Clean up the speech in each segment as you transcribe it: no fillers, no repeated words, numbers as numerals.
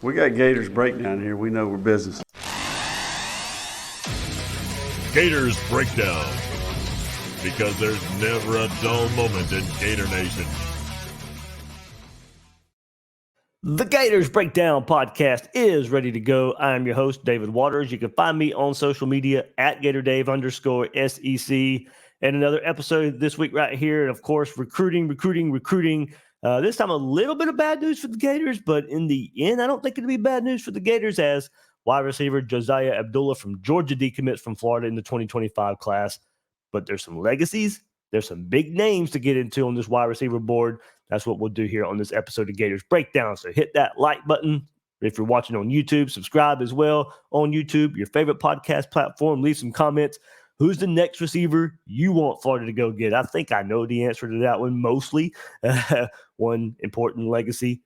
We got Gators Breakdown here. We know we're business. Gators Breakdown, because there's never a dull moment in Gator Nation. The Gators Breakdown podcast is ready to go. I'm your host, David Waters. You can find me on social media at GatorDave_SEC. And another episode this week right here. And of course, recruiting. This time a little bit of bad news for the Gators, but in the end, I don't think it'll be bad news for the Gators as wide receiver Josiah Abdullah from Georgia decommits from Florida in the 2025 class. But there's some legacies. There's some big names to get into on this wide receiver board. That's what we'll do here on this episode of Gators Breakdown. So hit that like button. If you're watching on YouTube, subscribe as well on YouTube, your favorite podcast platform. Leave some comments. Who's the next receiver you want Florida to go get? I think I know the answer to that one mostly. One important legacy.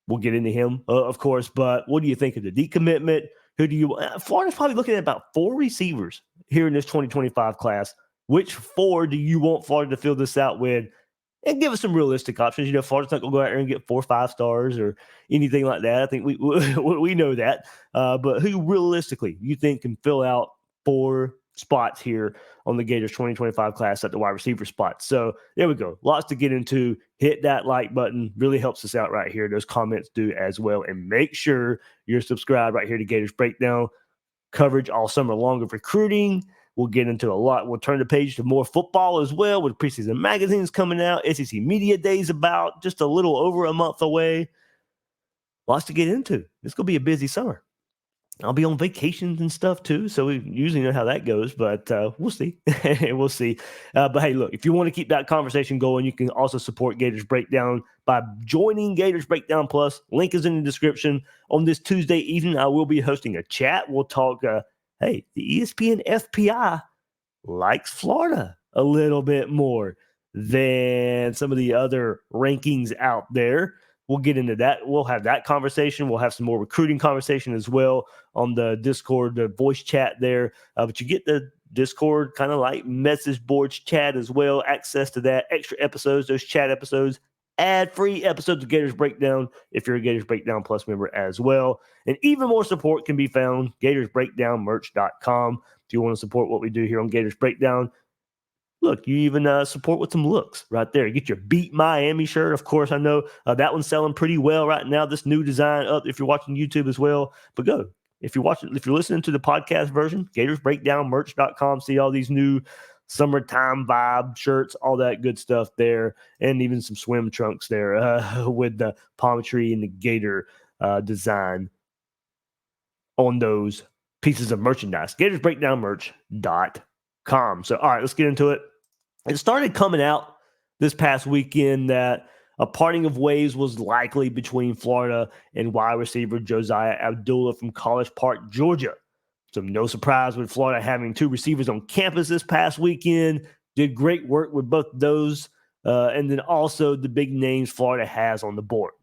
We'll get into him, of course. But what do you think of the decommitment? Who do you Florida's probably looking at about 4 receivers here in this 2025 class. Which 4 do you want Florida to fill this out with? And give us some realistic options. You know, Florida's not going to go out there and get 4 or 5 stars or anything like that. I think we know that. But who realistically you think can fill out 4 spots here on the Gators 2025 class at the wide receiver spot? So there we go. Lots to get into. Hit that like button. Really helps us out right here. Those comments do as well. And make sure you're subscribed right here to Gators Breakdown. Coverage all summer long of recruiting. We'll get into a lot. We'll turn the page to more football as well with preseason magazines coming out. SEC Media Days about just a little over a month away. Lots to get into. It's going to be a busy summer. I'll be on vacations and stuff too, so we usually know how that goes, but we'll see. We'll see. But hey, look, if you want to keep that conversation going, you can also support Gators Breakdown by joining Gators Breakdown Plus. Link is in the description. On this Tuesday evening, I will be hosting a chat. We'll talk, the ESPN FPI likes Florida a little bit more than some of the other rankings out there. We'll get into that. We'll have that conversation. We'll have some more recruiting conversation as well on the Discord, the voice chat there. But you get the Discord kind of like message boards chat as well, access to that, extra episodes, those chat episodes, ad-free episodes of Gators Breakdown if you're a Gators Breakdown Plus member as well. And even more support can be found gatorsbreakdownmerch.com if you want to support what we do here on Gators Breakdown. Look, you even support with some looks right there. You get your Beat Miami shirt. Of course, I know that one's selling pretty well right now. This new design up if you're watching YouTube as well. But go. If you're listening to the podcast version, gatorsbreakdownmerch.com. See all these new summertime vibe shirts, all that good stuff there. And even some swim trunks there with the palm tree and the gator design on those pieces of merchandise. Gatorsbreakdownmerch.com. So, all right, let's get into it. It started coming out this past weekend that a parting of ways was likely between Florida and wide receiver Josiah Abdullah from College Park, Georgia. So no surprise with Florida having 2 receivers on campus this past weekend. Did great work with both those. And then also the big names Florida has on the board.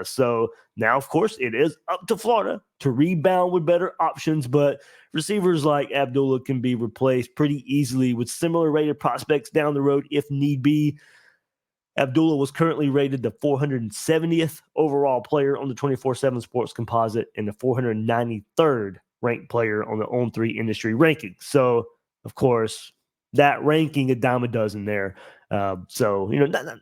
So now, of course, it is up to Florida to rebound with better options, but receivers like Abdullah can be replaced pretty easily with similar rated prospects down the road if need be. Abdullah was currently rated the 470th overall player on the 24/7 Sports Composite and the 493rd ranked player on the On3 industry ranking. So, of course, that ranking a dime a dozen there. So,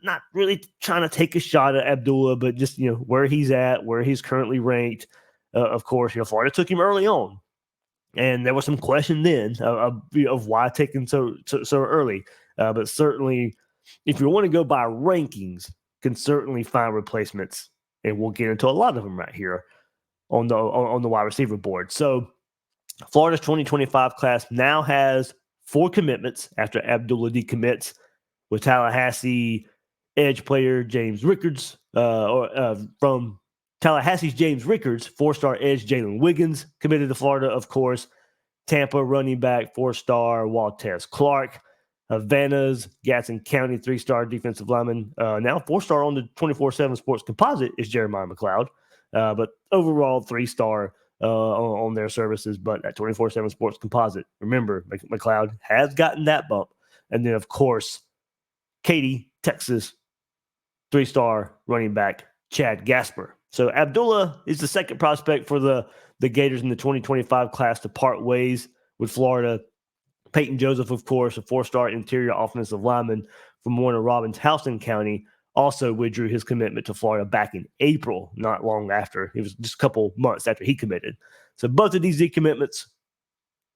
not really trying to take a shot at Abdullah, but just, where he's at, where he's currently ranked. Of course, Florida took him early on. And there was some question then of why taking so early. But certainly, if you want to go by rankings, can certainly find replacements. And we'll get into a lot of them right here on the wide receiver board. So Florida's 2025 class now has 4 commitments after Abdullah decommits, with Tallahassee edge player James Rickards, from Tallahassee's James Rickards, 4-star edge Jalen Wiggins committed to Florida, of course. Tampa running back 4-star Waltez Clark. Havana's Gadsden County 3-star defensive lineman, now 4-star on the 24/7 Sports Composite, is Jeremiah McLeod. But overall 3-star on their services, but at 24/7 Sports Composite. Remember, McLeod has gotten that bump. And then, of course, Katy, Texas, 3-star running back Chad Gasper So Abdullah is the second prospect for the Gators in the 2025 class to part ways with Florida. Peyton Joseph, of course, a 4-star interior offensive lineman from Warner Robins, Houston County, also withdrew his commitment to Florida back in April, not long after. It was just a couple months after he committed. So both of these decommitments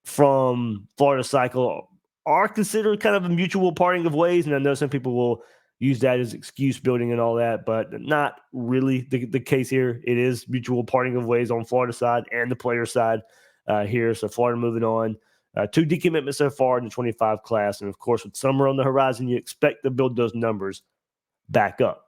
from Florida cycle are considered kind of a mutual parting of ways. And I know some people will use that as excuse building and all that, but not really the case here. It is mutual parting of ways on Florida side and the player side here. So Florida moving on. 2 decommitments so far in the 25 class. And of course, with summer on the horizon, you expect to build those numbers back up.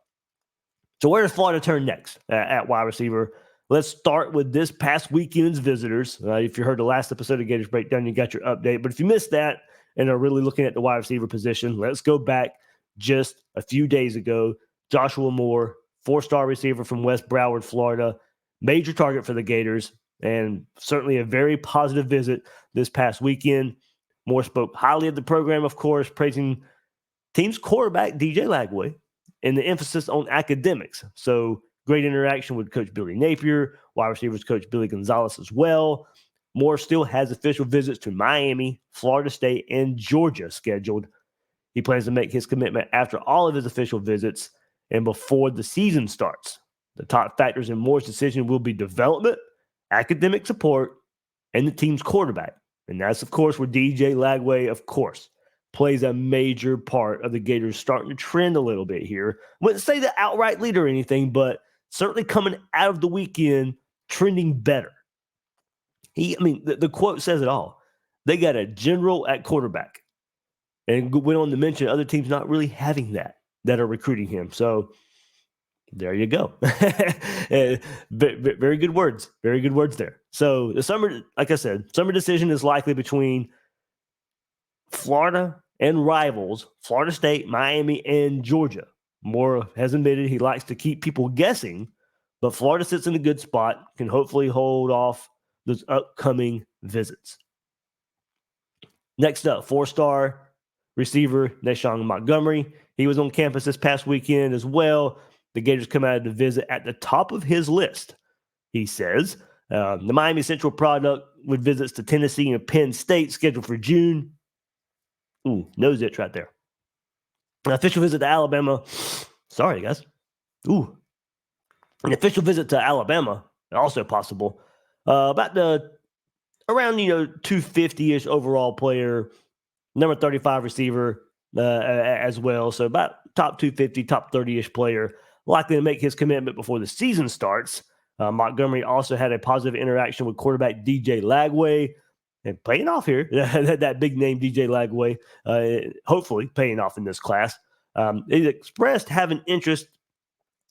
So where does Florida turn next at wide receiver? Let's start with this past weekend's visitors. If you heard the last episode of Gators Breakdown, you got your update. But if you missed that and are really looking at the wide receiver position, let's go back just a few days ago. Joshua Moore, 4-star receiver from West Broward, Florida, major target for the Gators, and certainly a very positive visit this past weekend. Moore spoke highly of the program, of course, praising team's quarterback, DJ Lagway, and the emphasis on academics. So great interaction with Coach Billy Napier, wide receivers coach Billy Gonzalez as well. Moore still has official visits to Miami, Florida State, and Georgia scheduled. He plans to make his commitment after all of his official visits and before the season starts. The top factors in Moore's decision will be development, academic support, and the team's quarterback. And that's, of course, where DJ Lagway, of course, plays a major part of the Gators starting to trend a little bit here. Wouldn't say the outright lead or anything, but certainly coming out of the weekend trending better. The quote says it all. They got a general at quarterback. And went on to mention other teams not really having that are recruiting him. So there you go. Very good words. Very good words there. So the summer, like I said, summer decision is likely between Florida and rivals, Florida State, Miami, and Georgia. Moore has admitted he likes to keep people guessing, but Florida sits in a good spot, can hopefully hold off those upcoming visits. Next up, 4-star receiver Nashon Montgomery. He was on campus this past weekend as well. The Gators come out of the visit at the top of his list, he says. The Miami Central product with visits to Tennessee and Penn State scheduled for June. Ooh, nose itch right there. An official visit to Alabama. Sorry, guys. Ooh. An official visit to Alabama, also possible. Around 250-ish overall player, number 35 receiver as well. So about top 250, top 30-ish player, likely to make his commitment before the season starts. Montgomery also had a positive interaction with quarterback DJ Lagway, and paying off here. that big name DJ Lagway, hopefully paying off in this class. He expressed having interest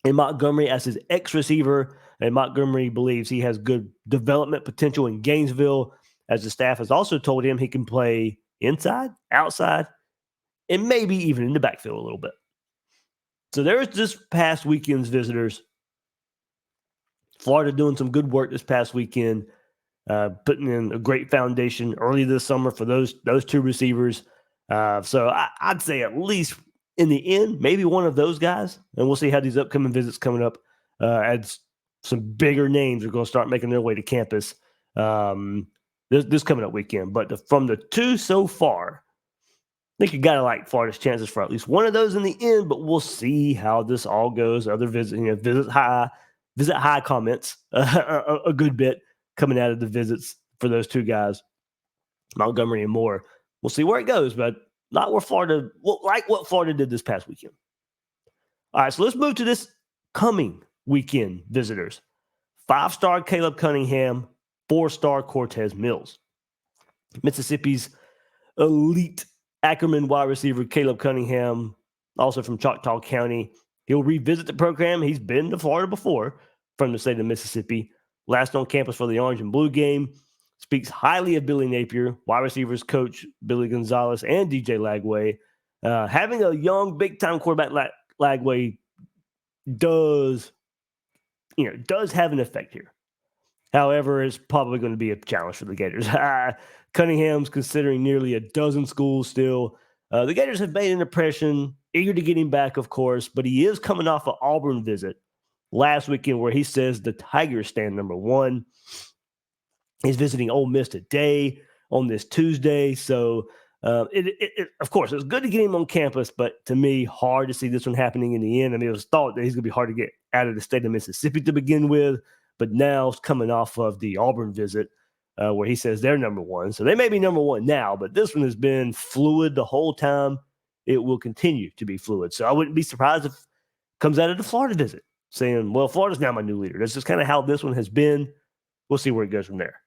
in Montgomery as his ex-receiver, and Montgomery believes he has good development potential in Gainesville, as the staff has also told him he can play inside, outside, and maybe even in the backfield a little bit. So there's this past weekend's visitors. Florida doing some good work this past weekend, putting in a great foundation early this summer for those 2 receivers. So I'd say at least in the end, maybe one of those guys, and we'll see how these upcoming visits coming up as some bigger names are going to start making their way to campus this coming up weekend. But from the 2 so far, I think you got to like Florida's chances for at least one of those in the end, but we'll see how this all goes. Other visit high comments a good bit coming out of the visits for those 2 guys, Montgomery and Moore. We'll see where it goes, but not where Florida, like what Florida did this past weekend. All right, so let's move to this coming weekend visitors. 5-star Caleb Cunningham, 4-star Cortez Mills. Mississippi's elite Ackerman wide receiver Caleb Cunningham, also from Choctaw County. He'll revisit the program. He's been to Florida before from the state of Mississippi. Last on campus for the Orange and Blue game. Speaks highly of Billy Napier, wide receivers coach Billy Gonzalez, and DJ Lagway. Having a young, big-time quarterback Lagway does have an effect here. However, it's probably going to be a challenge for the Gators. Cunningham's considering nearly a dozen schools still. The Gators have made an impression, eager to get him back, of course, but he is coming off an Auburn visit last weekend where he says the Tigers stand number one. He's visiting Ole Miss today on this Tuesday. So, of course, it's good to get him on campus, but to me, hard to see this one happening in the end. I mean, it was thought that he's going to be hard to get out of the state of Mississippi to begin with, but now it's coming off of the Auburn visit where he says they're number one. So they may be number one now, but this one has been fluid the whole time. It will continue to be fluid. So I wouldn't be surprised if it comes out of the Florida visit saying, well, Florida's now my new leader. That's just kind of how this one has been. We'll see where it goes from there.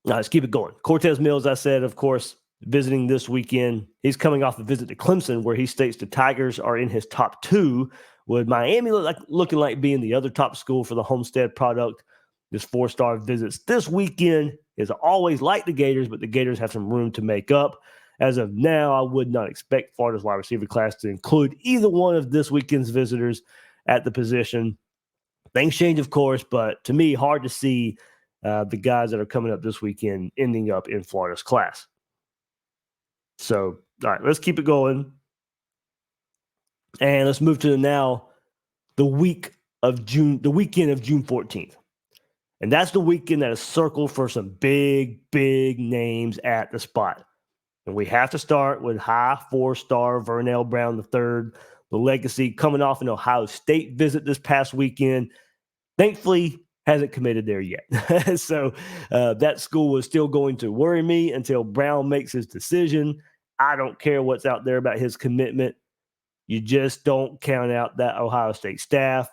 Now, let's keep it going. Cortez Mills, I said, of course, visiting this weekend. He's coming off a visit to Clemson where he states the Tigers are in his top two, with Miami looking like being the other top school for the Homestead product. This 4-star visits this weekend is always like the Gators, but the Gators have some room to make up. As of now, I would not expect Florida's wide receiver class to include either one of this weekend's visitors at the position. Things change, of course, but to me, hard to see the guys that are coming up this weekend ending up in Florida's class. So, all right, let's keep it going. And let's move to the weekend of June 14th. And that's the weekend that is circled for some big, big names at the spot. And we have to start with high 4-star Vernell Brown III, the Legacy, coming off an Ohio State visit this past weekend. Thankfully, hasn't committed there yet. So that school was still going to worry me until Brown makes his decision. I don't care what's out there about his commitment. You just don't count out that Ohio State staff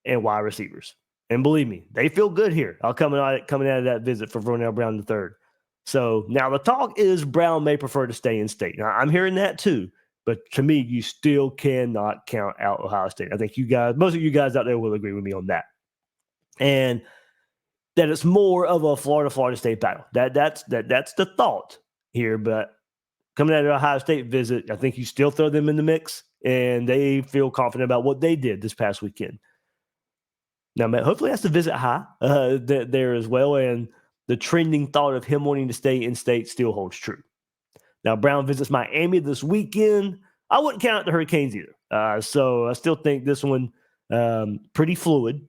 and wide receivers. And believe me, they feel good here. Coming out of that visit for Vernell Brown III. So now the talk is Brown may prefer to stay in state. Now, I'm hearing that too. But to me, you still cannot count out Ohio State. I think most of you guys out there will agree with me on that. And that it's more of a Florida State battle. That's the thought here. But coming out of the Ohio State visit, I think you still throw them in the mix, and they feel confident about what they did this past weekend. Now, hopefully that's the visit high there as well, and the trending thought of him wanting to stay in state still holds true. Now, Brown visits Miami this weekend. I wouldn't count out the Hurricanes either. So I still think this one pretty fluid.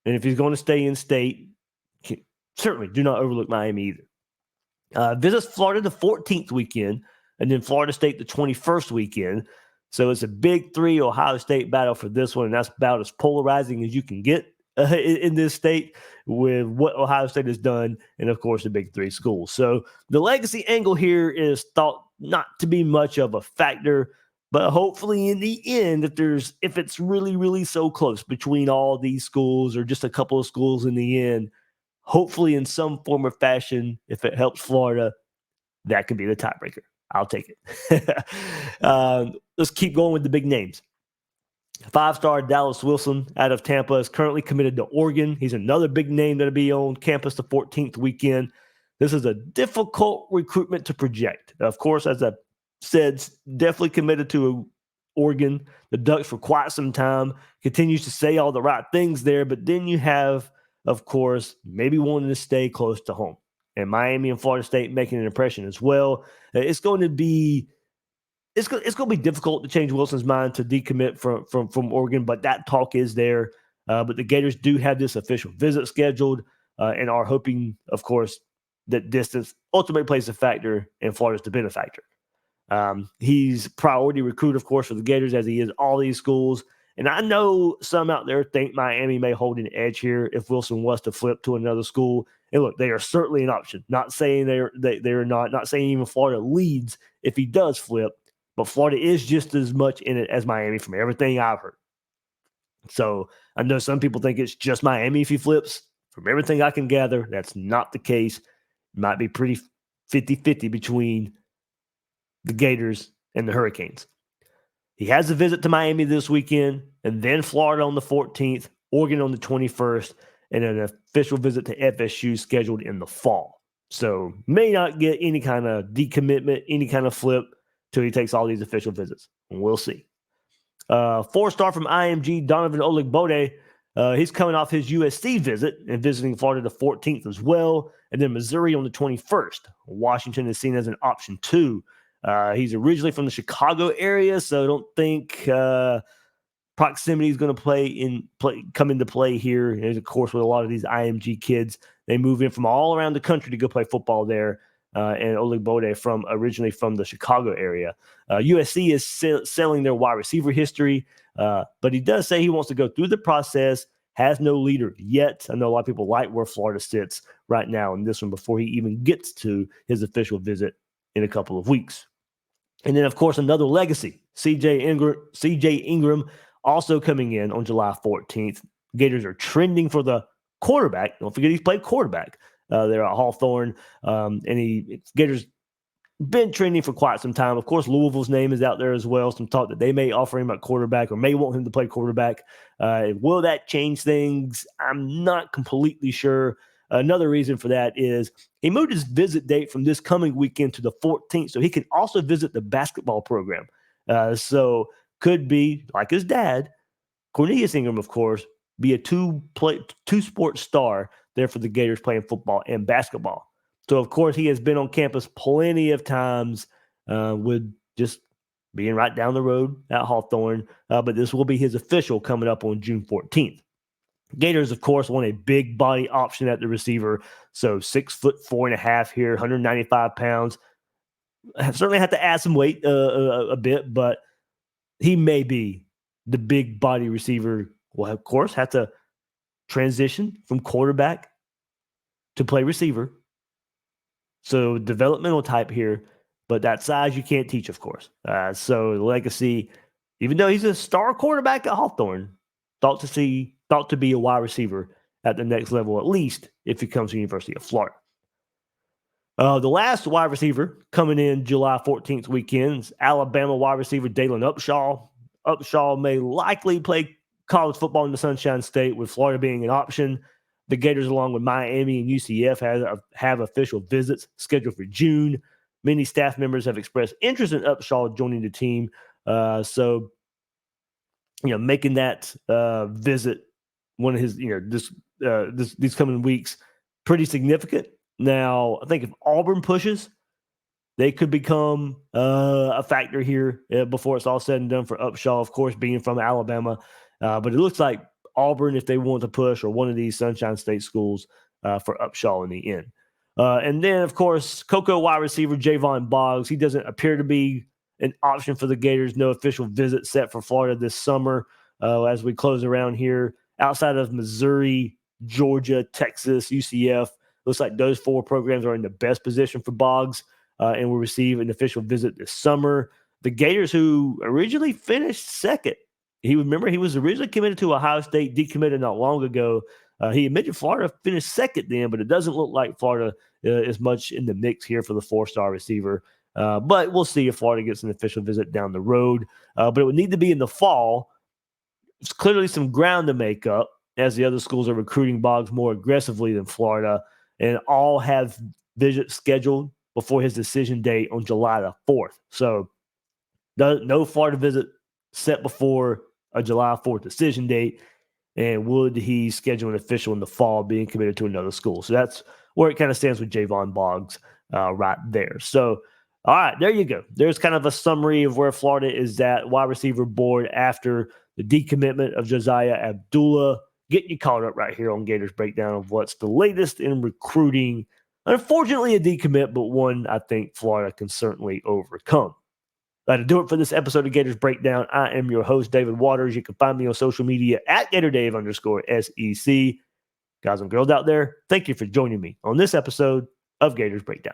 And if he's going to stay in state, certainly do not overlook Miami either. Visits Florida the 14th weekend, and then Florida State the 21st weekend. So it's a big 3 Ohio State battle for this one, and that's about as polarizing as you can get in this state with what Ohio State has done, and of course the big 3 schools. So the legacy angle here is thought not to be much of a factor, but hopefully in the end, if it's really, really so close between all these schools or just a couple of schools in the end, hopefully in some form or fashion, if it helps Florida, that could be the tiebreaker. I'll take it. Let's keep going with the big names. 5-star Dallas Wilson out of Tampa is currently committed to Oregon. He's another big name that'll be on campus the 14th weekend. This is a difficult recruitment to project. Of course, as I said, definitely committed to Oregon. The Ducks for quite some time. Continues to say all the right things there, but then you have, of course, maybe wanting to stay close to home. And Miami and Florida State making an impression as well. It's going to be difficult to change Wilson's mind to decommit from Oregon, but that talk is there. But the Gators do have this official visit scheduled and are hoping, of course, that distance ultimately plays a factor and Florida's the benefactor. He's priority recruit, of course, for the Gators, as he is all these schools. And I know some out there think Miami may hold an edge here if Wilson was to flip to another school. And look, they are certainly an option. Not saying they're not saying even Florida leads if he does flip, but Florida is just as much in it as Miami from everything I've heard. So I know some people think it's just Miami if he flips. From everything I can gather, that's not the case. It might be pretty 50-50 between the Gators and the Hurricanes. He has a visit to Miami this weekend, and then Florida on the 14th, Oregon on the 21st, and an official visit to FSU scheduled in the fall. So may not get any kind of decommitment, any kind of flip till he takes all these official visits. And we'll see. 4-star from IMG, Donovan Oligbode. He's coming off his USC visit and visiting Florida the 14th as well. And then Missouri on the 21st. Washington is seen as an option too. He's originally from the Chicago area, so I don't think proximity is going to come into play here. And of course, with a lot of these IMG kids, they move in from all around the country to go play football there. And Oligbode originally from the Chicago area. USC is selling their wide receiver history, but he does say he wants to go through the process, has no leader yet. I know a lot of people like where Florida sits right now in this one before he even gets to his official visit in a couple of weeks. And then, of course, another legacy, CJ Ingram, also coming in on July 14th. Gators are trending for the quarterback. Don't forget he's played quarterback there at Hawthorne. And Gators been trending for quite some time. Of course, Louisville's name is out there as well. Some talk that they may offer him at quarterback or may want him to play quarterback. Will that change things? I'm not completely sure. Another reason for that is he moved his visit date from this coming weekend to the 14th, so he can also visit the basketball program. So could be, like his dad, Cornelius Ingram, of course, be a two-sport star there for the Gators playing football and basketball. So, of course, he has been on campus plenty of times with just being right down the road at Hawthorne. But this will be his official coming up on June 14th. Gators, of course, want a big body option at the receiver. So 6'4.5" here, 195 pounds. Certainly have to add some weight a bit, but he may be the big body receiver. Will, of course, have to transition from quarterback to play receiver. So developmental type here, but that size you can't teach, of course. So Legacy, even though he's a star quarterback at Hawthorne, thought to be a wide receiver at the next level, at least if he comes to the University of Florida. The last wide receiver coming in July 14th weekend is Alabama wide receiver Dalen Upshaw. Upshaw may likely play college football in the Sunshine State, with Florida being an option. The Gators, along with Miami and UCF, have official visits scheduled for June. Many staff members have expressed interest in Upshaw joining the team. So, making that visit one of his, these coming weeks, pretty significant. Now, I think if Auburn pushes, they could become a factor here before it's all said and done for Upshaw, of course, being from Alabama. But it looks like Auburn, if they want to push, or one of these Sunshine State schools for Upshaw in the end. And then, of course, Cocoa wide receiver Javon Boggs. He doesn't appear to be an option for the Gators. No official visit set for Florida this summer as we close around here. Outside of Missouri, Georgia, Texas, UCF, looks like those four programs are in the best position for Boggs and will receive an official visit this summer. The Gators, who originally finished second, he was originally committed to Ohio State, decommitted not long ago. He admitted Florida finished second then, but it doesn't look like Florida is much in the mix here for the four-star receiver. But we'll see if Florida gets an official visit down the road. But it would need to be in the fall. There's clearly some ground to make up, as the other schools are recruiting Boggs more aggressively than Florida, and all have visits scheduled before his decision date on July the 4th. So no Florida visit set before a July 4th decision date. And would he schedule an official in the fall, being committed to another school? So that's where it kind of stands with Javon Boggs right there. So, all right, there you go. There's kind of a summary of where Florida is at wide receiver board after the decommitment of Josiah Abdullah. Getting you caught up right here on Gators Breakdown of what's the latest in recruiting. Unfortunately, a decommit, but one I think Florida can certainly overcome. That'll do it for this episode of Gators Breakdown. I am your host, David Waters. You can find me on social media at GatorDave_SEC. Guys and girls out there, thank you for joining me on this episode of Gators Breakdown.